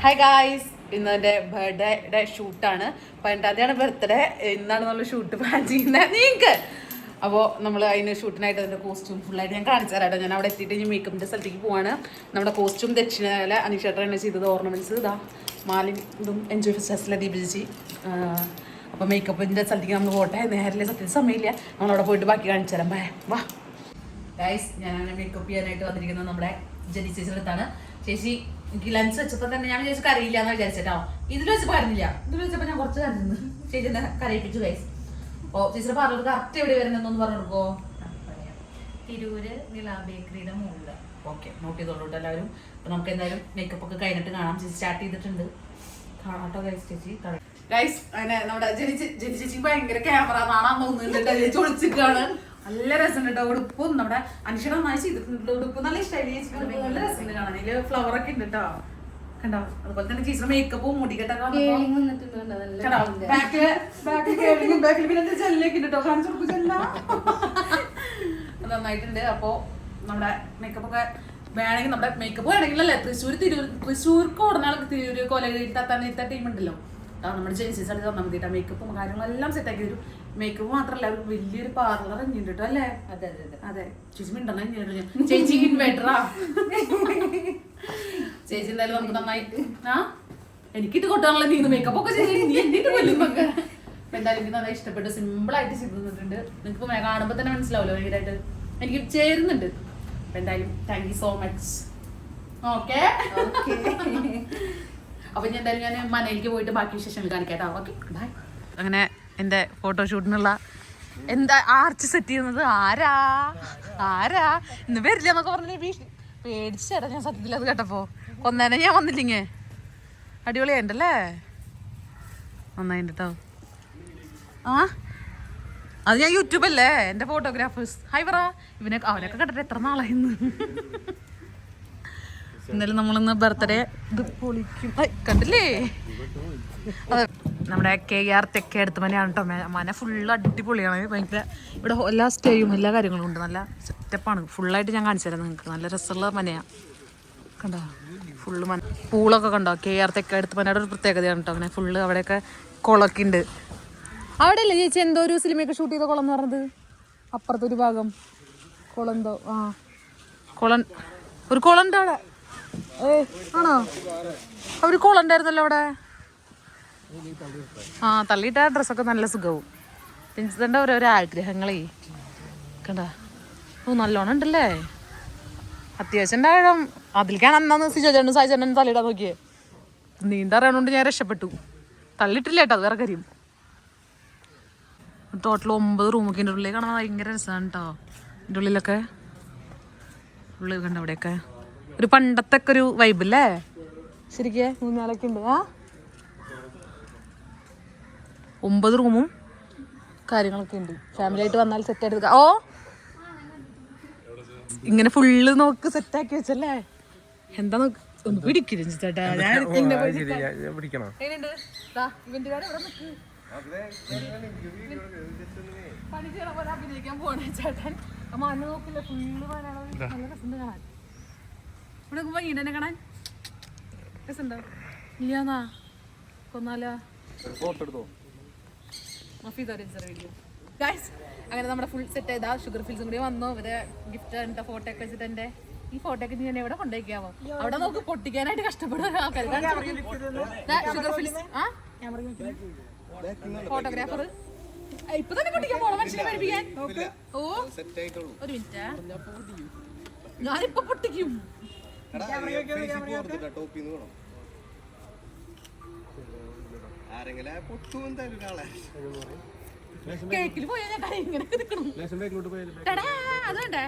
Hi guys, ഇന്ന് എൻ്റെ ബർത്ത്ഡേയുടെ ഷൂട്ടാണ്. 18-ാം birthday. ഇന്നാണ് നമ്മൾ ഷൂട്ട് പ്ലാൻ ചെയ്യുന്നത് നിങ്ങൾക്ക്. അപ്പോൾ നമ്മൾ അതിന് ഷൂട്ടിനായിട്ട് അതിൻ്റെ കോസ്റ്റ്യൂം ഫുള്ളായിട്ട് ഞാൻ കാണിച്ചു തരാം. ഞാൻ അവിടെ എത്തിയിട്ട് ഞാൻ മേക്കപ്പിൻ്റെ സ്ഥലത്തേക്ക് പോവാണ്. നമ്മുടെ കോസ്റ്റ്യൂം ദക്ഷിണ അനീഷേട്ടൻ തന്നെ ചെയ്തത്. ഓർണമെൻറ്റ്സ് ഇതാ മാലിൻ ഇതും എൻജോയ് ഫെസ്റ്റിവലിലെ ദീപിജി. അപ്പോൾ മേക്കപ്പിൻ്റെ സ്ഥലത്തേക്ക് നമ്മൾ പോട്ടെ. നേരിലെ സത്യത്തിൽ സമയമില്ല. നമ്മളവിടെ പോയിട്ട് ബാക്കി കാണിച്ചു തരാം. വാ ഗായ്സ്, ഞാനാണ് മേക്കപ്പ് ചെയ്യാനായിട്ട് വന്നിരിക്കുന്നത്. നമ്മുടെ ജെനി ചേച്ചിയുടെ അടുത്താണ്. ചേച്ചി എനിക്ക് ലഞ്ച് വെച്ചപ്പോൾ തന്നെ ഞാൻ ചേച്ചി കരയില്ല എന്ന് വിചാരിച്ചിട്ടോ. ഇതിൽ വെച്ചപ്പോൾ കരഞ്ഞില്ല. ഇതിൽ വെച്ചപ്പോൾ ഞാൻ കുറച്ച് കരഞ്ഞു. ചേച്ചി എന്നെ കരയിപ്പിച്ചു ഗൈസ്. ഓ ചേച്ചിയുടെ പറഞ്ഞത് കറക്റ്റ് എവിടെ വരുന്നതെന്നൊന്ന് പറഞ്ഞു കൊടുക്കോ. തിരൂര് നില ബേക്കറിയുടെ മുകളിൽ. ഓക്കെ, നോട്ട് ചെയ്തോളൂ എല്ലാവരും. അപ്പം നമുക്ക് എന്തായാലും മേക്കപ്പ് ഒക്കെ കഴിഞ്ഞിട്ട് കാണാം. ചേച്ചി സ്റ്റാർട്ട് ചെയ്തിട്ടുണ്ട്. കാണാട്ടോ ഗൈസ്. ചേച്ചി ഗൈസ് അങ്ങനെ നമ്മുടെ ജെനി ചേച്ചി ഭയങ്കര ക്യാമറ നാണാന്ന് തോന്നുന്നുണ്ട്. ചേച്ചി ഒളിച്ചിട്ടാണ്. നല്ല രസമുണ്ട് കേട്ടോ. ഉടുപ്പും നമ്മുടെ അനുഷ്ഠ നന്നായി ചെയ്തിട്ടുണ്ട്. ഉടുപ്പ് നല്ല ഇഷ്ടമായി. നല്ല രസമുണ്ട് കാണാൻ. ഇതില് ഫ്ലവർ ഒക്കെ ഉണ്ട് കേട്ടോ. കണ്ടോ? അതുപോലെ തന്നെ ചേച്ചിയുടെ മേക്കപ്പും മുടികെട്ടൊക്കെ നന്നായിട്ടുണ്ട്. അപ്പൊ നമ്മുടെ മേക്കപ്പ് ഒക്കെ വേണമെങ്കിൽ നമ്മുടെ മേക്കപ്പ് വേണമെങ്കിലല്ലേ തൃശ്ശൂർക്ക് ഓടുന്ന തിരൂര് കൊലയിട്ട ടീം ഉണ്ടല്ലോ. നമ്മുടെ ജെൻസീസ് ആണ് തന്നാൽ മതിട്ടാ. മേക്കപ്പും കാര്യങ്ങളെല്ലാം സെറ്റാക്കി തരും. മേക്കപ്പ് മാത്രല്ല, അവർക്ക് വലിയൊരു പാർലർ ഇറങ്ങിയിട്ടുണ്ട് കേട്ടോ അല്ലേ? അതെ അതെ അതെ. ചേച്ചി മിണ്ടണം ചേച്ചി ഇൻവേർട്ടറാ. ചേച്ചി എന്തായാലും നമുക്ക് നന്നായിട്ട് എനിക്കിട്ട് കൊട്ടാണല്ലോ. നീ മേക്കപ്പ് ഒക്കെ ചെയ്ത് നീ എന്നിട്ട് കൊല്ലുമ്പൊക്കെ. എന്തായാലും എനിക്ക് നന്നായി ഇഷ്ടപ്പെട്ടു. സിമ്പിൾ ആയിട്ട് ചെയ്തിട്ടുണ്ട്. നിങ്ങൾക്കിപ്പോ കാണുമ്പോ തന്നെ മനസ്സിലാവല്ലോ ഭയങ്കരമായിട്ട് എനിക്ക് ചേരുന്നുണ്ട്. അപ്പൊ എന്തായാലും thank you so much. Okay, അപ്പൊ ഞാൻ എന്തായാലും ഞാൻ മനയിലേക്ക് പോയിട്ട് ബാക്കി വിശേഷങ്ങൾ കാണിക്കാട്ടോ. Okay bye. അങ്ങനെ എൻ്റെ ഫോട്ടോഷൂട്ടിനുള്ള എന്താ ആർച്ച് സെറ്റ് ചെയ്യുന്നത് ആരാ ഇന്ന് വരില്ല എന്നൊക്കെ പറഞ്ഞ പേടിച്ചേട്ടാ. ഞാൻ സത്യത്തിൽ അത് കേട്ടപ്പോ കൊന്നേനെ ഞാൻ വന്നില്ലിങ്ങേ. അടിപൊളിയായിട്ടല്ലേ? നന്നായിട്ട് കേട്ടോ. അത് ഞാൻ യൂട്യൂബല്ലേ എൻ്റെ ഫോട്ടോഗ്രാഫേഴ്സ്. ഹായ് പറ. അവനൊക്കെ കണ്ടിട്ട് എത്ര നാളായിന്ന്. എന്തായാലും നമ്മളിന്ന് ബർത്ത്ഡേ ഇത് പൊളിക്കും. കണ്ടില്ലേ? അതെ, നമ്മുടെ KR തെക്കേ അടുത്ത് മനയാണ് കേട്ടോ. മന ഫുള്ള് അടിപൊളിയാണ്. ഭയങ്കര ഇവിടെ എല്ലാ സ്റ്റേയും എല്ലാ കാര്യങ്ങളും ഉണ്ട്. നല്ല സെറ്റപ്പാണ്. ഫുള്ളായിട്ട് ഞാൻ കാണിച്ചു തരാം നിങ്ങൾക്ക്. നല്ല രസമുള്ള മനയാണ്. കണ്ടോ? ഫുള്ള് മന പൂളൊക്കെ കണ്ടോ? KR തെക്കേ അടുത്ത് മനയുടെ ഒരു പ്രത്യേകതയാണ് കേട്ടോ. അങ്ങനെ ഫുള്ള് അവിടെയൊക്കെ കുളമൊക്കെ ഉണ്ട്. അവിടെ അല്ലേ ചേച്ചി എന്തോ ഒരു സിനിമയൊക്കെ ഷൂട്ട് ചെയ്ത കുളം എന്ന് പറഞ്ഞത്? അപ്പുറത്തൊരു ഭാഗം കുളം എന്തോ കുളം, ഒരു കുളം ഉണ്ട് അവിടെ. ആണോ? ഒരു കുളം ഉണ്ടായിരുന്നല്ലോ അവിടെ. തള്ളിയിട്ട ഡ്രസ്സൊക്കെ നല്ല സുഖവും. പിൻസിന്റെ ഓരോരോ ആഗ്രഹങ്ങളേ കണ്ടാ. നല്ലോണം ഉണ്ടല്ലേ. അത്യാവശ്യം ആഴം. അതിലേക്കാണ് അന്നാന്ന് സിജോചേട്ടനും സായിച്ചേട്ടനും തള്ളിയിടാൻ നോക്കിയേ. നീന്തറിയണോണ്ട് ഞാൻ രക്ഷപ്പെട്ടു. തള്ളിയിട്ടില്ല കേട്ടോ, അത് വേറെ കാര്യം. ടോട്ടൽ 9 റൂമൊക്കെ എൻ്റെ ഉള്ളിൽ കാണാൻ ഭയങ്കര രസമാണ് കേട്ടോ. എൻ്റെ ഉള്ളിലൊക്കെ ഉള്ളിൽ കണ്ട അവിടെയൊക്കെ ഒരു പണ്ടത്തെ ഒക്കെ ഒരു വൈബല്ലേ ശരിക്കും. മൂന്നാലൊക്കെ ഉണ്ട്. 9 റൂമും കാര്യങ്ങളൊക്കെ ഉണ്ട്. ഫാമിലി ആയിട്ട് വന്നാൽ സെറ്റ് ആയിട്ട് ഇങ്ങനെ ഫുള്ള് നോക്ക് സെറ്റാക്കി വെച്ചല്ലേ. എന്താ നോക്ക് ഒന്ന് പിടിക്കരുത് ചേട്ടാ. അഭിനയിക്കാൻ പോണ ചേട്ടൻ മന നോക്കില്ല. ഫുള്ള് നല്ല രസം കാണാൻ. ഇവിടെ ഭംഗിയുണ്ട് എന്നെ കാണാൻ. രസമുണ്ടോ? ഇല്ലാന്നാ കൊന്നാലോ? അങ്ങനെ നമ്മുടെ ഫുൾ സെറ്റ് ചെയ്താ. ഷുഗർ ഫിൽസും കൂടി വന്നു. ഇവരെ ഗിഫ്റ്റ് ഉണ്ട്. ഫോട്ടോ ഒക്കെ വെച്ചിട്ട് എൻ്റെ ഈ ഫോട്ടോ ഒക്കെ ഞാൻ എവിടെ കൊണ്ടുപോയിക്കാവോ? അവിടെ നോക്ക് പൊട്ടിക്കാനായിട്ട് കഷ്ടപ്പെടുന്ന ആൾക്കാർ. ഷുഗർ ഫിൽസ് ഫോട്ടോഗ്രാഫർ ഇപ്പൊ തന്നെ പൊട്ടിക്കാൻ പോണോ മനുഷ്യനെ പഠിപ്പിക്കാൻ? ഓ ഒരു മിനിറ്റ്, ഞാനിപ്പൊ പൊട്ടിക്കും. കേക്കിൽ പോയാ ഞാൻ ഇങ്ങനെ നിൽക്കണം. അത് വേണ്ടേ?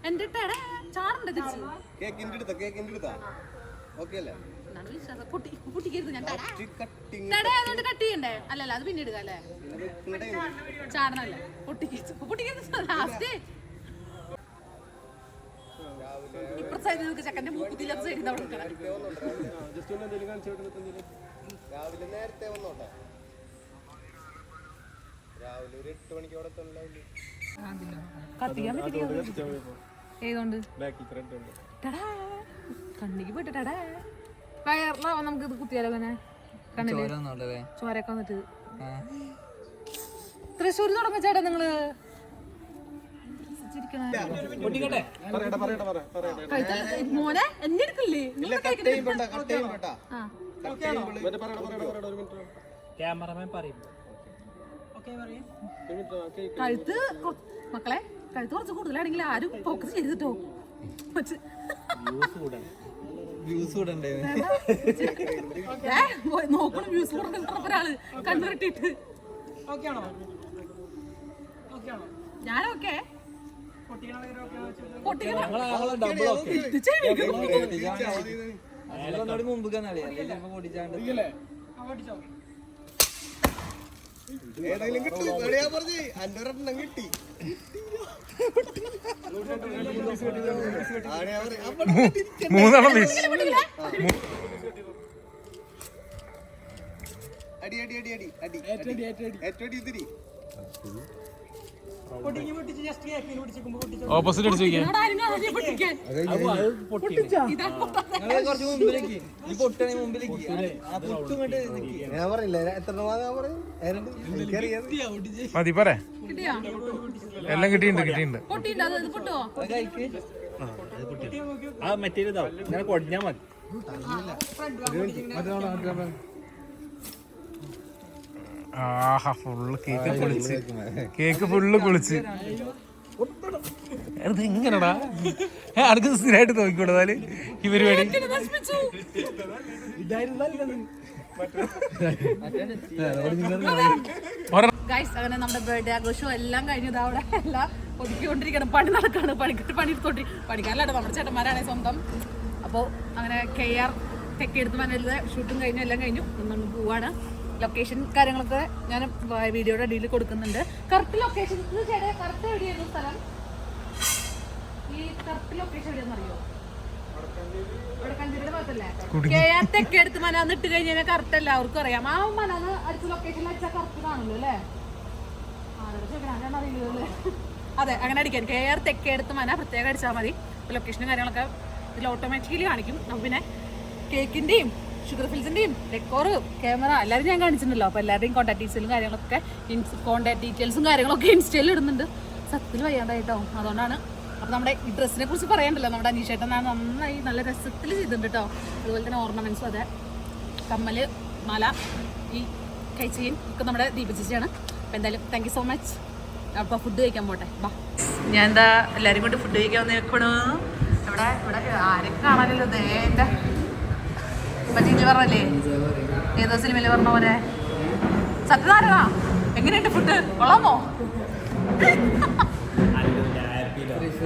എന്റെ ചാറുണ്ട് പൊട്ടിക്കരുത്. ഞാൻ അതുകൊണ്ട് കട്ട് ചെയ്യണ്ടേ? അല്ലല്ല, അത് പിന്നെ ഇടുക അല്ലേ? ചാടനല്ലേ? പൊട്ടിക്കരുത് ലാസ്റ്റ്. ഇപ്പുറത്തെ സൈഡിൽ നിൽക്കുക ചെക്കൻ്റെ മൂക്കുത്തില്ലാത്ത സൈഡിൽ അവിടെ രാവിലെ നേരത്തെ വന്നോട്ടെ. രാവിലെ ഒരു 8 മണിക്ക് അവിടെ കത്തിക്കാൻ പറ്റില്ല. ഏതുകൊണ്ട് ടടാ കണ്ണിക്ക് പോയിട്ട് ടടാ വയറിലാവാൻ നമുക്ക് ഇത് കുത്തിയാലോ അങ്ങനെ കണ്ണില് ചോരൊക്കെ വന്നിട്ട് തൃശ്ശൂർ തുടങ്ങ ചേട്ടാ നിങ്ങള് മോനെ എന്നെ എടുക്കില്ലേ കഴുത്ത് മക്കളെ കഴുത്ത് കുറച്ച് കൂടുതലാണെങ്കിൽ ആരും ഫോക്കസ് ചെയ്തിട്ടോ നോക്കണം വ്യൂസ് കൊടുക്കുന്ന ഒരാള് കണ്ണുകെട്ടിട്ട് ഞാനോക്കെ ഏതെങ്കിലും കിട്ടും എവിടെയാ പറഞ്ഞേ അന്നൊരെണ്ണം കിട്ടി അടി അടി അടി അടി അടി ഏറ്റടി ഇതിരി ഓപ്പോസിറ്റ് അടിച്ചു ഞാൻ പറഞ്ഞില്ല എത്ര മതി പറ എല്ലാം കിട്ടിയിട്ടുണ്ട് ആ മറ്റേതാവും ഞാൻ കൊടഞ്ഞാ മതി ആഹാ ഫുള്ള് കേക്ക് ഫുള്ള് കുളിച്ച് അത് എങ്ങനെടാ അടുത്ത സ്ഥിരമായിട്ട് നോക്കിക്കൂടാല് ഈ പരിപാടി അങ്ങനെ നമ്മുടെ ബർത്ത്ഡേ ആഘോഷവും എല്ലാം കഴിഞ്ഞത് അവിടെ എല്ലാം ഒതുക്കിക്കൊണ്ടിരിക്കണം പണി നടക്കാണ് പണിയെടുത്തോണ്ടി പണിക്കാരല്ലാട്ടോ നമ്മുടെ ചേട്ടന്മാരാണ് സ്വന്തം അപ്പോൾ അങ്ങനെ KR തെക്കെടുത്ത് മനയിലെ ഷൂട്ടും കഴിഞ്ഞു എല്ലാം കഴിഞ്ഞു നമ്മൾ പോവാണ് ലൊക്കേഷൻ കാര്യങ്ങളൊക്കെ ഞാൻ വീഡിയോയുടെ അടിയിൽ കൊടുക്കുന്നുണ്ട് കറക്റ്റ് ലൊക്കേഷൻ കറക്റ്റ് എവിടെയായിരുന്നു സ്ഥലം ഈ കറക്റ്റ് ലൊക്കേഷൻ എവിടെയാണെന്ന് അറിയോ വടക്കാഞ്ചേരിയുടെ ഭാഗത്തല്ലേ KR തെക്കെടുത്ത് മന ഇട്ട് കഴിഞ്ഞാൽ കറക്റ്റ് എല്ലാവർക്കും അറിയാം ആ മനാന്ന് അടുത്ത ലൊക്കേഷനിൽ വെച്ചാൽ കറക്റ്റ് കാണുള്ളൂ അല്ലേ അറിയില്ലേ അതെ അങ്ങനെ അടിക്കാൻ KR തെക്കെടുത്ത് മന പ്രത്യേകം അടിച്ചാൽ മതി ലൊക്കേഷനും കാര്യങ്ങളൊക്കെ ഇതിൽ ഓട്ടോമാറ്റിക്കലി കാണിക്കും അപ്പം പിന്നെ കേക്കിൻ്റെയും ഷുഗർ ഫിൽസിൻ്റെയും ഡെക്കോറ് ക്യാമറ എല്ലാവരും ഞാൻ കാണിച്ചിട്ടുണ്ടല്ലോ അപ്പോൾ എല്ലാവരുടെയും കോൺടാക്ട് ഡീറ്റെയിലും കാര്യങ്ങളൊക്കെ കോൺടാക്ട് ഡീറ്റെയിൽസും കാര്യങ്ങളൊക്കെ ഇൻസ്റ്റയിൽ ഇടുന്നുണ്ട് സത്യത്തിൽ വയ്യാണ്ടായിട്ടോ അതുകൊണ്ടാണ് അപ്പോൾ നമ്മുടെ ഈ ഡ്രസ്സിനെ കുറിച്ച് പറയണ്ടല്ലോ നമ്മുടെ അനീഷേട്ടൻ നന്നായി നല്ല രസത്തിൽ ചെയ്തിട്ടുണ്ട് കേട്ടോ അതുപോലെ തന്നെ ഓർണമെൻറ്റ്സും അതെ കമ്മൽ മാല ഈ കൈച്ചെയിൻ ഒക്കെ നമ്മുടെ ദീപചേച്ചിയാണ് അപ്പോൾ എന്തായാലും താങ്ക് യു സോ മച്ച് അപ്പോൾ ഫുഡ് കഴിക്കാൻ പോട്ടെ ബാ ഞാൻ എന്താ എല്ലാവരും കൊണ്ട് ഫുഡ് കഴിക്കാൻ വന്ന് നിൽക്കണു ഇവിടെ ആരൊക്കെ കാണാനല്ലോ എൻ്റെ പറ്റിയില്ല പറഞ്ഞല്ലേ ഏതോ സിനിമയിൽ പറഞ്ഞ പോലെ സത്യനാരായണ എങ്ങനെയുണ്ട് ഫുഡ് കൊള്ളാമോ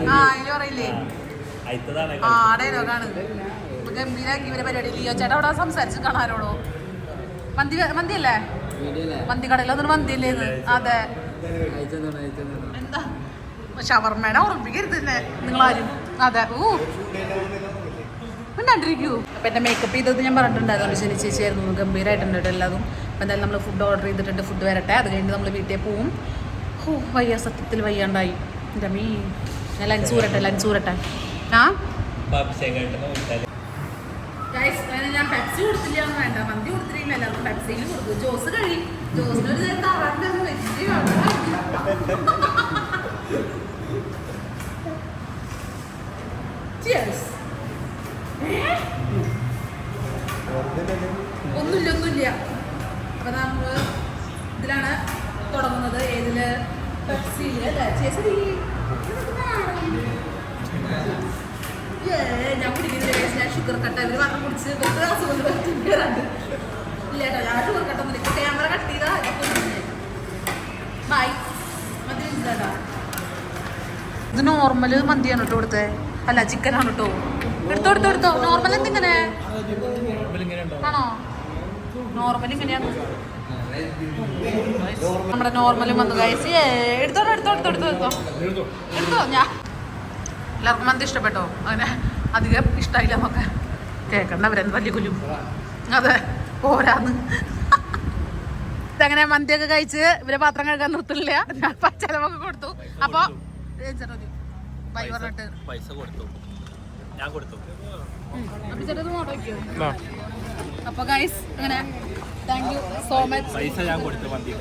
ആ അതിന് പറയില്ലേ ആ ഡയലോഗാണ് ഗംഭീരാക്കി ഇവരെ പരിപാടി ലിയോ ചേട്ടാ അവിടെ സംസാരിച്ച് കാണാരോടോ മന്തിയല്ലേ മന്തി കടയിലൊന്നും മന്തിയല്ലേ ഇത് അതെ എന്താ ഷവർമ്മേടെ ഉറപ്പിക്കരുത് തന്നെ നിങ്ങളാരും അതെ ഉണ്ടാണ്ടിരിക്കൂ അപ്പം എൻ്റെ മേക്കപ്പ് ചെയ്തത് ഞാൻ പറഞ്ഞിട്ടുണ്ട് അതുകൊണ്ട് ശനി ചേച്ചിയായിരുന്നു ഗംഭീരമായിട്ടുണ്ട് എല്ലാതും അപ്പം എന്തായാലും നമ്മൾ ഫുഡ് ഓർഡർ ചെയ്തിട്ടുണ്ട് ഫുഡ് വരട്ടെ അത് കഴിഞ്ഞ് നമ്മൾ വീട്ടിൽ പോവും വയ്യ സത്യത്തിൽ വയ്യാണ്ടായി എൻ്റെ മീ ഞാൻ ലഞ്ച് ഊരട്ടെ ആ ഞാൻ പെപ്സി കൊടുത്തില്ല എന്ന് വേണ്ട മന്തി കൊടുത്തിട്ടില്ല എല്ലാവർക്കും പെപ്സിയിൽ കൊടുത്തു ജോസ് കഴിയും ജോസിനൊരു നേരത്തെ അവരുടെ വെച്ചിട്ട് ഒന്നുമില്ല അപ്പൊ നമ്മള് ഇതിലാണ് തുടങ്ങുന്നത് ഏതില് പെപ്സിയില് ഞാൻ കുടിക്കുന്നില്ല ഷുഗർ കട്ട ഇവര് മാത്രം കുടിച്ച് ഇല്ല കേട്ടോ ഞാൻ ഷുഗർ കട്ടൊന്നുമില്ല ക്യാമറ കട്ട് ചെയ്താ ബൈ മതി ഇത് നോർമല് മന്തിയാണ് കേട്ടോ ഇവിടുത്തെ അല്ല ചിക്കനാണ് കേട്ടോ എടുത്തോ നോർമൽ എന്തിങ്ങനെ ആണോ നോർമൽ ഇങ്ങനെയാണ് നമ്മുടെ നോർമലും വന്നു കഴിച്ച് എടുത്തോ ഞാൻ എല്ലാവർക്കും മന്തി ഇഷ്ടപ്പെട്ടോ അങ്ങനെ അധികം ഇഷ്ടമായില്ല നമുക്ക് കേൾക്കണ്ട അവരെന്ത് വലിയ കുലും അതെ പോരാന്ന് ഇതങ്ങനെ മന്തിയൊക്കെ കഴിച്ച് ഇവരെ പാത്രം കഴുകാൻ നിർത്തില്ല ഞാൻ പച്ചലമൊക്കെ കൊടുത്തു അപ്പൊ ബൈ പറഞ്ഞിട്ട് പൈസ കൊടുത്തു, ഞാൻ കൊടുത്തു. അപ്പൊ ഗൈസ് അങ്ങനെ താങ്ക് യു സോ മച്ച്. പൈസ ഞാൻ കൊടുത്തു മന്തി.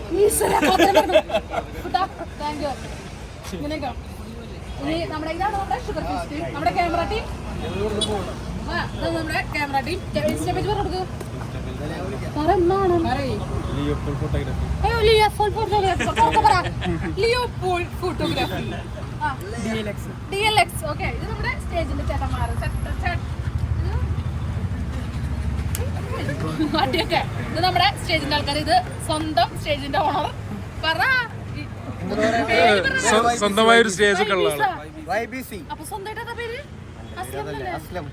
Thank you. ഇങ്ങനെയൊക്കെ ഇനി നമ്മുടെ ഇതാണ് നമ്മുടെ ഷുഗർ ഫീസ്റ്റ്, നമ്മുടെ ക്യാമറ ടീം. നമ്മുടെ ക്യാമറ ടീം ഇൻസ്റ്റാ പേജ് പറഞ്ഞു കൊടുക്കും. Photography DLX. ഓക്കെ, ഇത് നമ്മുടെ സ്റ്റേജിന്റെ ചേട്ടന്മാര്. ഇത് നമ്മുടെ സ്റ്റേജിന്റെ ആൾക്കാർ. ഇത് സ്വന്തം സ്റ്റേജിന്റെ ഓണർ. പറ സ്വന്തമായ ഒരു സ്റ്റേജ് ഒക്കെ ഉള്ള അപ്പൊ സ്വന്തമായിട്ട് പേര് അസ്ലം.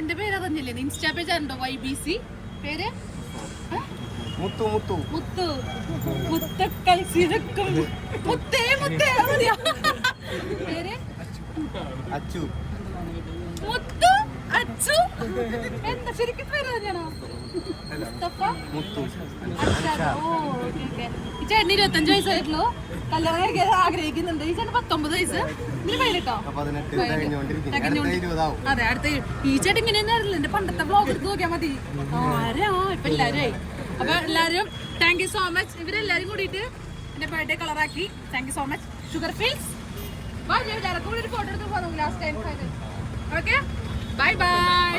എന്റെ പേര് അതന്നെയല്ലേ? ഇൻസ്റ്റാ പേജ് ഉണ്ടോ? YBC പേര് മുത്തു മുത്തു മുത്തു മുത്ത കളിച്ചിരക്കും മുത്തേ മുത്തേ മതിയാ. പേര് അച്ചു മുത്തു അച്ചു. എന്താ ശരിക്കും പേര് തന്നെയാണോ? മുസ്തഫ മുത്തു. ഓ ഓക്കെ ഓക്കെ. ഈ ചേട്ടന് 25 വയസ്സായിട്ടുള്ളൂ. കല്യാണം കഴിക്കാൻ ആഗ്രഹിക്കുന്നുണ്ട്. ഈ ചേട്ടൻ 19 വയസ്സ്. ഇതിന് പേരിട്ടോ? 18 അതെ, അടുത്ത ഈ ചേട്ടൻ ഇങ്ങനെയൊന്നും എന്റെ പണ്ടത്തെ വ്ലോഗ് എടുത്ത് നോക്കിയാൽ മതി. ആരാ ഇപ്പൊ എല്ലാരും. അപ്പൊ എല്ലാരും താങ്ക് യു സോ മച്ച്. ഇവരെല്ലാരും കൂടിയിട്ട് എന്റെ ബർത്ത്ഡേ കളറാക്കി. Thank you so much. Sugar feels എല്ലാവർക്കും കൂടി ഒരു ഫോട്ടോ എടുത്ത് പോകാം last time. Okay, bye by.